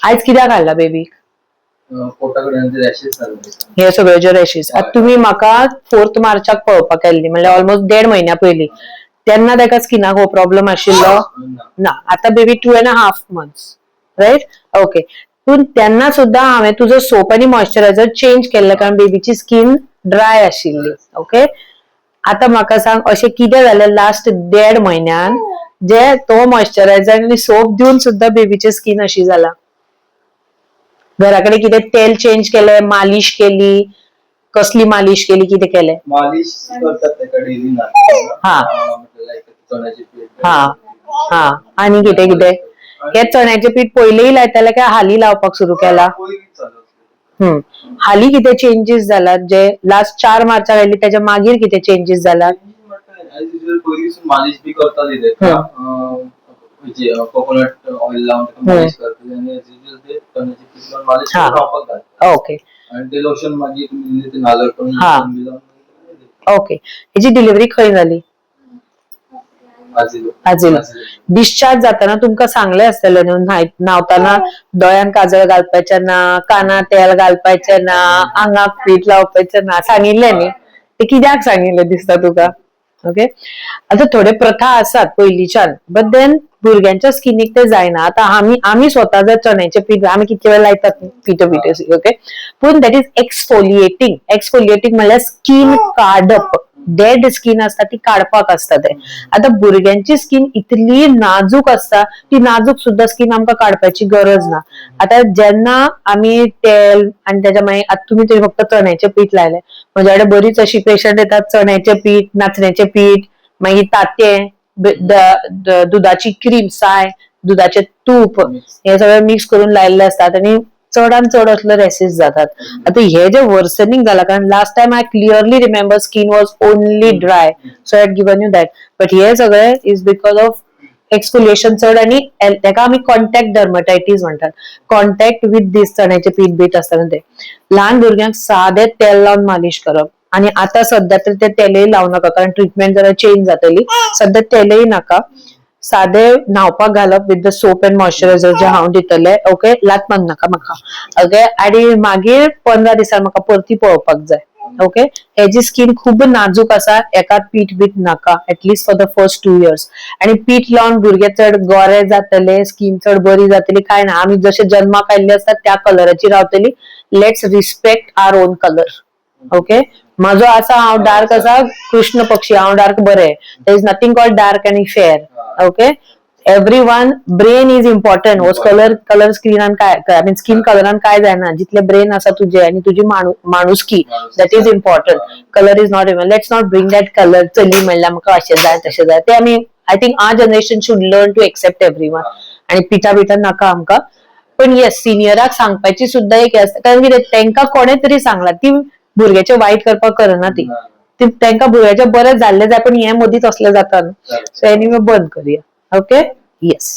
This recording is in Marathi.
आज कित्याक हाडला बेबी पोटाकडे रॅशेस झाले हे सगळे जे रॅशीस आता तुम्ही म्हाका 4 मार्चाक पळोवपाक गेल्ली म्हणजे ऑलमोस्ट 1.5 महिन्या पयलीं तेन्ना ताका स्किनाक हो प्रॉब्लेम आशिल्लो ना आता बेबी 2.5 months राईट ओके पूण तेन्ना सुद्धा हांवें तुजो सोप आनी मॉइश्चरायझर चेंज केल्ले कारण बेबीची स्किन ड्राय आशिल्ली ओके आता म्हाका सांग अशें कितें जालें लास्ट 1.5 म्हयन्यान जे तो मॉइश्चरायझर आनी सोप दिवन सुद्धा बेबीची स्किन अशी जाला घरा कडेन कितें तेल चेंज केलें मालिश केली कसली मालिश केली कितें केलें मालिश करतात त्याका डेली ना हा लाईक चण्याची पीठ हा हा आणि कितें कितें हे चण्याचें पीठ पयलींय लायताले काय हाली लावपाक सुरू केला हाली कितें चेंजीस जालात जे लास्ट 4 मार्चाक आयली तेच्या मागीर कितें चेंजीस जालात मालिश बी करतात इथे कोकोनट ऑइल लावून मालिश करतात आणि ते चण्याची पीठ लावून मालिश करतात ओके आणि ते लोशन मागीर तुम्ही ते नारळ पण ओके हेची डिलिव्हरी खंय जाली आजिलो डिस्चार्ज जाताना तुमकां सांगले आसतले न्हू न्हावताना दोळ्यान काजळ घालपाचे ना कानार तेल घालपाचें ना आंगाक पीठ लावपाचें ना सांगिल्लें न्ही ते कित्याक सांगिल्लें दिसता तुका ओके आता थोडे प्रथा आसात पयलींच्यान बट देन भुरग्यांच्या स्किनीक ते जायना आता आमी स्वता जर चण्याचें पीठ आमी कितके वेळ लायतात पिठो ओके पूण दॅट इज एक्सफोलिएटिंग म्हणल्यार स्किन काडप डेड स्किन असता ती काडपाक असता ते आता भुरग्यांची स्किन इतली नाजूक असता ती नाजूक सुद्धा स्किन आमकां काडपाची गरज ना आता जेन्ना आमी तेल आणि त्याच्या मागीर आता तुम्ही तरी फक्त चण्याचें पीठ लायलें म्हज्या कडेन बरीच अशी पेशंट येतात चण्याचें पीठ नाचण्याचें पीठ मागीर तांतें दुधाची क्रीम साय दुधाचें तूप हे सगळें मिक्स करून लायिल्ले असतात आनी चडान चड असले रॅसीस जातात आता हे जे वर्सनिंग जाला कारण last time I clearly remember skin was only dry so I had given you that but हे सगळे इज बिकॉज ऑफ एक्सफोलिएशन चड आनी तेका आमी कॉन्टॅक्ट डर्मटायटीस म्हणटात कॉन्टॅक्ट विथ दीस चण्याचे पीठ बीठ आसता ते ल्हान भुरग्यांक सादें तेल लावन मालिश करप आणि आता सध्या तर ते तेलय लावू नका कारण ट्रीटमेंट जरा चेंज जातली सध्या तेलय नाका साधे न्हावपाक घालप with the soap and moisturiser जे हांव दितले ओके लात मारूंक नाका म्हाका ओके आनी मागीर 15 दिसांनी म्हाका परती पळोवपाक जाय ओके हेजी स्किन खूब नाजूक आसा एकात पीठ बीठ नाका at least for the first 2 years आणि पीठ लावन भुरगे चड गोरे जातले स्किन चड बरी जातली काय ना आमी जशे जन्माक आयल्ले असतात त्या कलराची रावतली let's respect our own colour okay माझो आसा हांव डार्क आसा कृष्ण पक्षी हांव डार्क बरें there is nothing called dark आनी fair okay everyone brain is important हो कलर स्किनान काय आय मीन स्किन कलरान काय जायना जितले ब्रेन आसा तुझे आणि तुझी माणुसकी that is important colour is not even let's not bring that colour चली म्हणल्यार म्हाका अशें जाय तशें जाय ते आमी I think our generation should learn to accept everyone आणि पिठा नाका आमकां पण येस सिनियराक सांगपाची सुद्धा एक आसता कारण कितें तांकां कोणे तरी सांगला ती भुरग्याचे वाईट करपाक करना ती तांकां भुरग्याचे बरें जाल्ले जाय पण हे मदींच असलें जाता न्हू सो एनिवे बंद करुया ओके येस